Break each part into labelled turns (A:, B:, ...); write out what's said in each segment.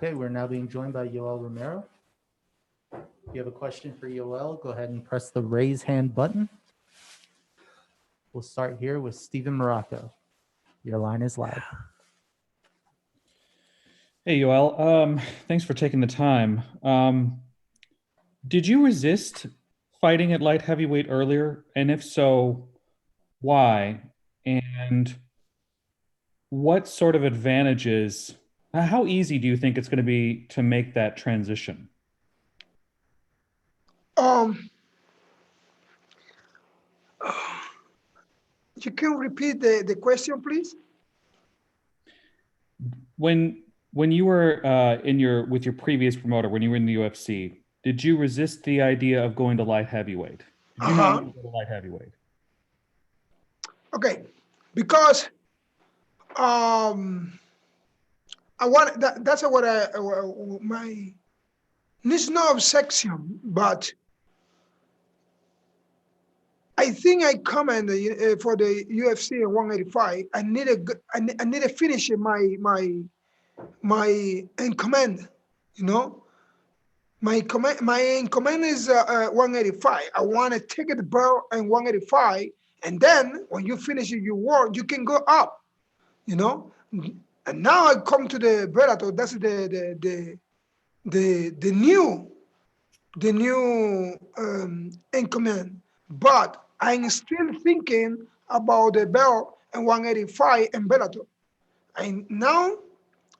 A: Okay, we're now being joined by Yoel Romero. If you have a question for Yoel, go ahead and press the raise hand button. We'll start here with Steven Morocco. Your line is live.
B: Hey, Yoel. Thanks for taking the time. Did you resist fighting at light heavyweight earlier? And if so, why? And what sort of advantages, how easy do you think it's going to be to make that transition?
C: You can repeat the question, please?
B: When you were with your previous promoter, when you were in the UFC, did you resist the idea of going to light heavyweight? Did you not want to go to light heavyweight?
C: Okay, because I want that's what my it's no obsession, but I think I come in for the UFC in 185. I need to finish my in command. You know, my in command is 185. I want to take the belt in 185, and then when you finish your work, you can go up. You know, and now I come to the Bellator. That's the new in command, but I'm still thinking about the belt and 185 and Bellator. And now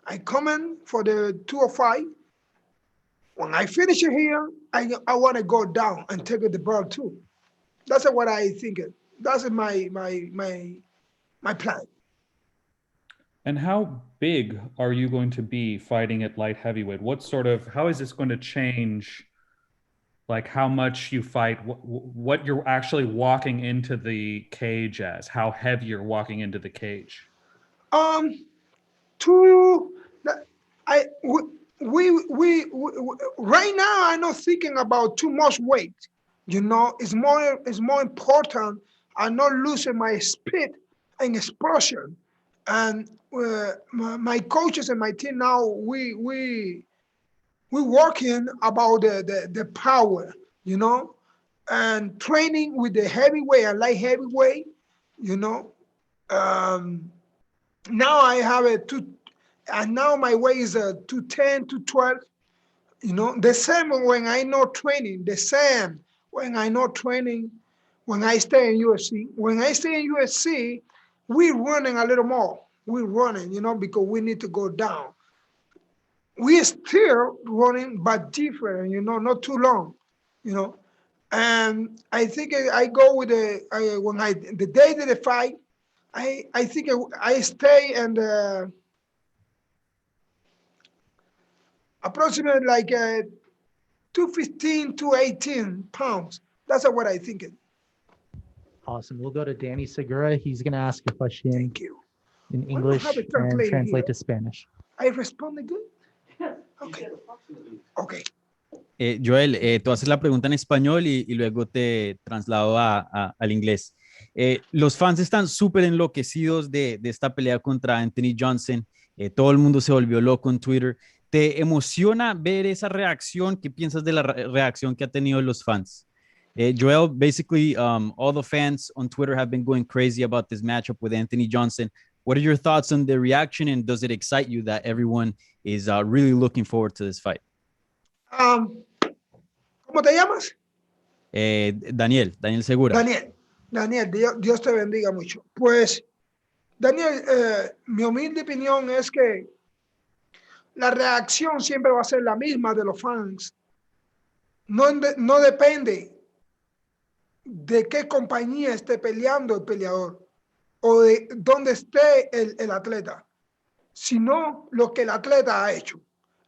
C: I come in for the 205. When I finish it here, I want to go down and take the belt too. That's what I think. That's my plan.
B: And how big are you going to be fighting at light heavyweight? How is this going to change, like how much you fight, what you're actually walking into the cage as, how heavy you're walking into the cage?
C: We right now I'm not thinking about too much weight. You know, it's more important. I'm not losing my speed and explosion. And my coaches and my team now, we working about the power, you know, and training with the heavyweight and light heavyweight, you know. Now I have and now my weight is 210, 212, you know. The same when I not training, the same when I not training, when I stay in UFC. When I stay in UFC, we running a little more. We're running, you know, because we need to go down. We're still running, but different, you know, not too long, you know. And I think I go with the day that I fight, I think I stay and approximately like 215, 218 pounds. That's what I think.
A: Awesome. We'll go to Danny Segura. He's going to ask a question.
C: Thank you.
A: In English and translate to Spanish.
C: I responded good? Okay. Okay.
D: Joel, tú haces la pregunta en español y luego te traslado al inglés. Los fans están súper enloquecidos de esta pelea contra Anthony Johnson. Todo el mundo se volvió loco en Twitter. ¿Te emociona ver esa reacción? ¿Qué piensas de la reacción que ha tenido los fans? Joel, basically, all the fans on Twitter have been going crazy about this matchup with Anthony Johnson. What are your thoughts on the reaction, and does it excite you that everyone is really looking forward to this fight?
C: ¿Cómo te llamas?
D: Daniel Segura.
C: Daniel, Dios te bendiga mucho. Pues, Daniel, mi humilde opinión es que la reacción siempre va a ser la misma de los fans. No depende de qué compañía esté peleando el peleador o de dónde esté el atleta, sino lo que el atleta ha hecho.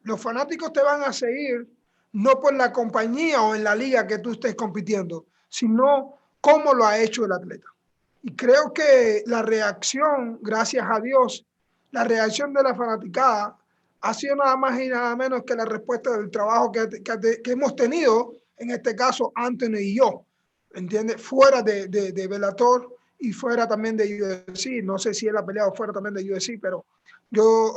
C: Los fanáticos te van a seguir no por la compañía o en la liga que tú estés compitiendo, sino cómo lo ha hecho el atleta. Y creo que la reacción, gracias a Dios, la reacción de la fanaticada ha sido nada más y nada menos que la respuesta del trabajo que hemos tenido, en este caso Anthony y yo, ¿entiendes? Fuera de Bellator y fuera también de UFC. No sé si él ha peleado fuera también de UFC, pero yo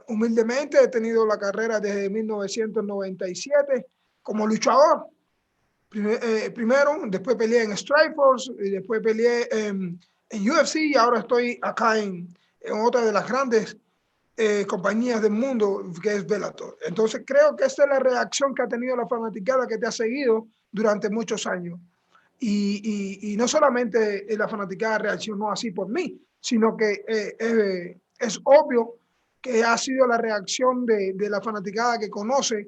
C: humildemente he tenido la carrera desde 1997 como luchador. Primero, después peleé en Strikeforce y después peleé en UFC y ahora estoy acá en otra de las grandes compañías del mundo que es Bellator. Entonces creo que esta es la reacción que ha tenido la fanaticada que te ha seguido durante muchos años. Y no solamente la fanaticada reaccionó así por mí, sino que es obvio que ha sido la reacción de la fanaticada que conoce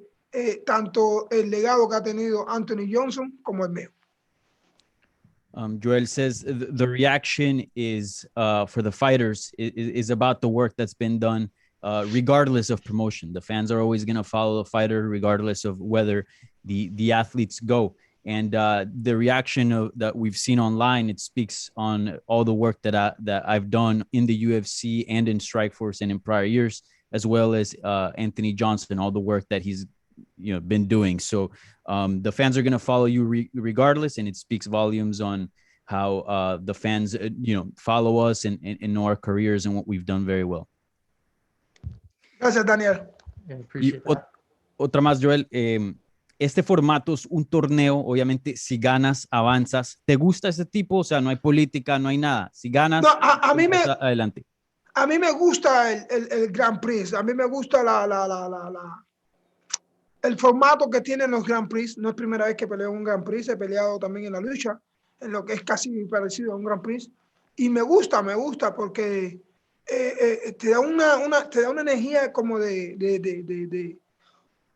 C: tanto el legado que ha tenido Anthony Johnson como el mío.
D: Joel says the reaction is for the fighters is about the work that's been done, regardless of promotion. The fans are always going to follow the fighter, regardless of whether the athletes go. And the reaction that we've seen online, it speaks on all the work that I've done in the UFC and in Strikeforce and in prior years, as well as Anthony Johnson, all the work that he's been doing. So the fans are going to follow you regardless, and it speaks volumes on how the fans follow us and know our careers and what we've done very well.
C: Gracias, Daniel.
A: Yeah, appreciate that.
D: Otra más, Joel. Este formato es un torneo, obviamente, si ganas, avanzas. ¿Te gusta ese tipo? O sea, no hay política, no hay nada. Si ganas,
C: no, a mí
D: adelante.
C: A mí me gusta el Grand Prix. A mí me gusta el formato que tienen los Grand Prix. No es primera vez que peleo en un Grand Prix. He peleado también en la lucha, en lo que es casi parecido a un Grand Prix. Y me gusta porque te da una energía como de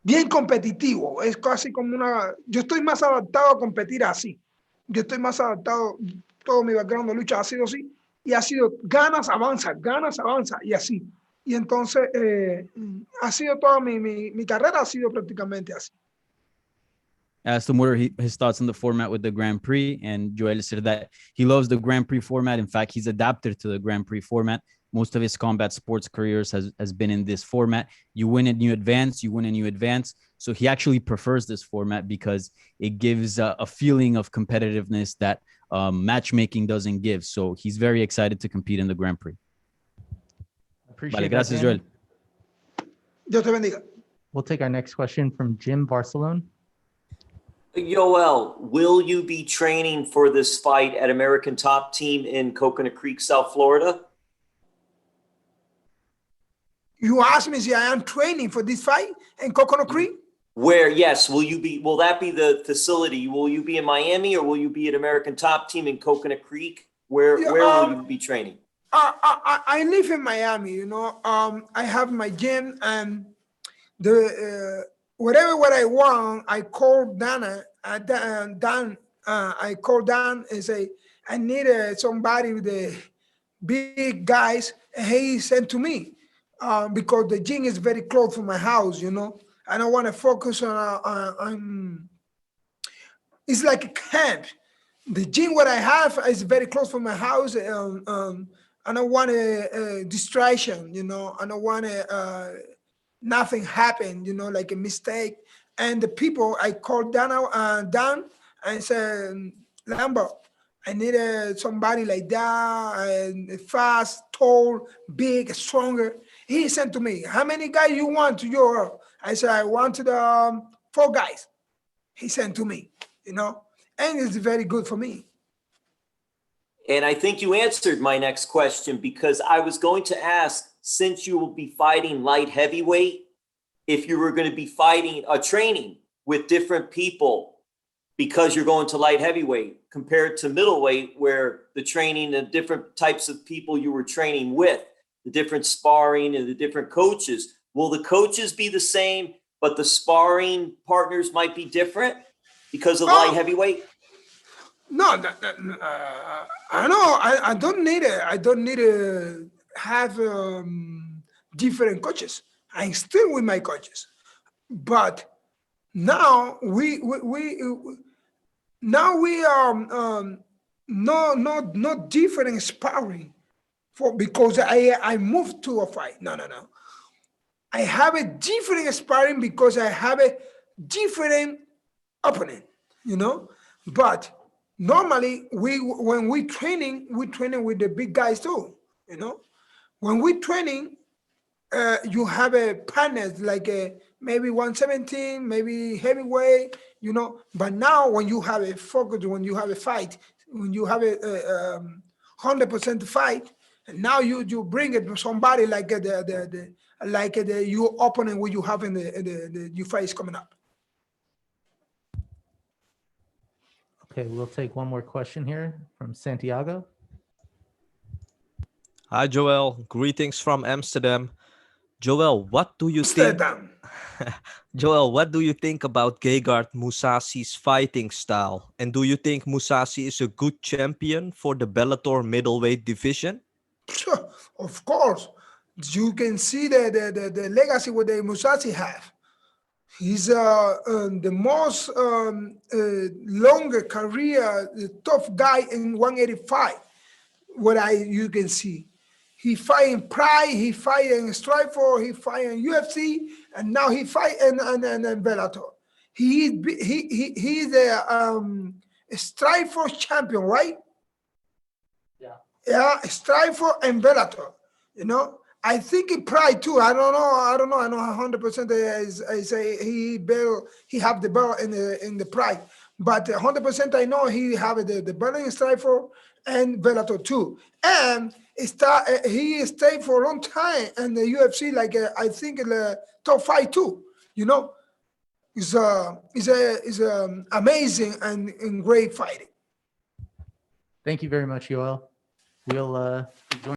C: bien competitivo. Es casi como yo estoy más adaptado a competir así. Yo estoy más adaptado, todo mi background de lucha ha sido así, y ha sido ganas, avanza, y así. Y entonces ha sido toda mi carrera ha sido prácticamente así.
D: Asked him what are his thoughts on the format with the Grand Prix, and Joel said that he loves the Grand Prix format. In fact, he's adapted to the Grand Prix format. Most of his combat sports careers has been in this format. You win and you advance, you win and you advance. So he actually prefers this format because it gives a feeling of competitiveness that matchmaking doesn't give. So he's very excited to compete in the Grand Prix.
A: Appreciate
D: gracias,
A: that,
D: Joel.
C: Dios te bendiga.
A: We'll take our next question from Jim Barcelone.
E: Yoel, will you be training for this fight at American Top Team in Coconut Creek, South Florida?
C: You asked me if I am training for this fight in Coconut Creek?
E: Where, yes, will that be the facility? Will you be in Miami or will you be at American Top Team in Coconut Creek? Where will you be training?
C: I live in Miami, I have my gym and what I want, I call Dan, I call Dan and say, I need somebody with the big guys, and he sent to me because the gym is very close to my house, I don't want to focus on it's like a camp. The gym what I have is very close from my house. I don't want a distraction, I don't want nothing happen, like a mistake. And the people, I called Dan and said, Lambo, I need somebody like that, and fast, tall, big, stronger. He sent to me, how many guys you want to your? I said, I wanted 4 guys. He sent to me, and it's very good for me.
E: And I think you answered my next question because I was going to ask, since you will be fighting light heavyweight, if you were going to be fighting training with different people because you're going to light heavyweight compared to middleweight, where the training, the different types of people you were training with, the different sparring and the different coaches. Will the coaches be the same, but the sparring partners might be different because of light heavyweight?
C: No, I know. I don't need it. I don't need to have different coaches. I'm still with my coaches, but now we are not different sparring because I moved to a fight. No. I have a different sparring because I have a different opponent. But normally when we training with the big guys too. You know, when we training, you have a partners like maybe 117, maybe heavyweight. You know, but now when you have a focus, when you have a fight, when you have a 100% fight, and now you bring it to somebody like your opponent where you have in the your fight is coming up.
A: Okay, we'll take one more question here from Santiago.
F: Hi, Joel. Greetings from Amsterdam. Joel, what do you think?
C: Amsterdam.
F: Joel, what do you think about Gegard Mousasi's fighting style? And do you think Mousasi is a good champion for the Bellator middleweight division?
C: Sure, of course, you can see the legacy what the Musashi have. He's the most longer career, the tough guy in 185. You can see, he fight in Pride, he fight in Strikeforce, he fight in UFC, and now he fight in Bellator. He's a Strikeforce champion, right? Yeah, Strikeforce and Bellator. You know, I think in Pride too. I don't know. I know 100%. I say he have the belt in the Pride, but 100% I know he have the belt in Strikeforce and Bellator too. And he stayed for a long time in the UFC. Like I think in the top 5 too. You know, is amazing and great fighting.
A: Thank you very much, Yoel. We'll join